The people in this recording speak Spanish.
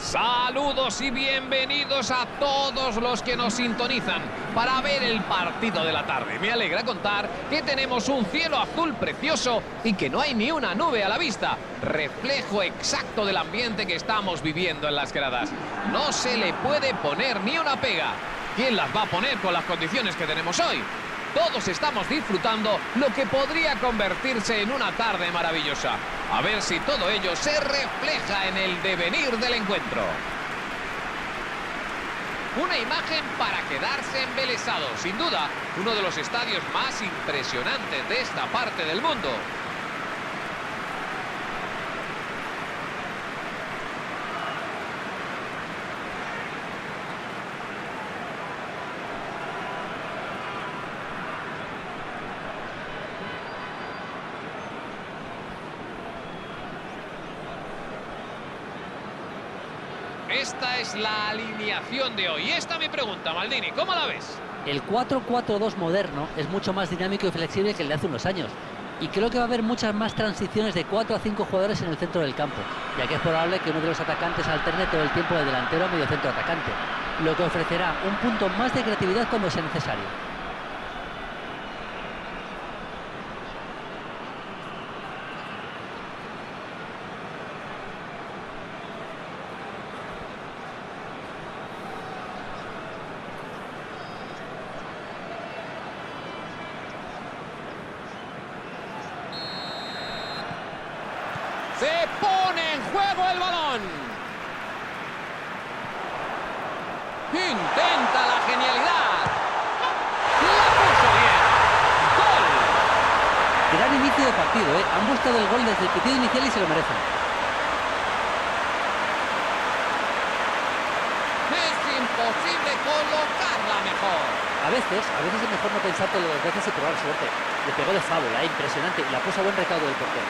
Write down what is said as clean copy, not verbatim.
Saludos y bienvenidos a todos los que nos sintonizan para ver el partido de la tarde. Me alegra contar que tenemos un cielo azul precioso y que no hay ni una nube a la vista. Reflejo exacto del ambiente que estamos viviendo en las gradas. No se le puede poner ni una pega. ¿Quién las va a poner con las condiciones que tenemos hoy? Todos estamos disfrutando lo que podría convertirse en una tarde maravillosa. A ver si todo ello se refleja en el devenir del encuentro. Una imagen para quedarse embelesado. Sin duda, uno de los estadios más impresionantes de esta parte del mundo. Esta es la alineación de hoy. Esta mi pregunta, Maldini, ¿cómo la ves? El 4-4-2 moderno es mucho más dinámico y flexible que el de hace unos años. Y creo que va a haber muchas más transiciones de 4 a 5 jugadores en el centro del campo, ya que es probable que uno de los atacantes alterne todo el tiempo de delantero a medio centro atacante, lo que ofrecerá un punto más de creatividad cuando sea necesario. Se pone en juego el balón. Intenta la genialidad. La puso bien. ¡Gol! Gran inicio de partido, ¿eh? Han buscado el gol desde el pitido inicial y se lo merecen. Es imposible colocarla mejor. A veces es mejor no pensar todo dos veces y probar suerte. Le pegó de fábula, impresionante, y la puso a buen recaudo del portero.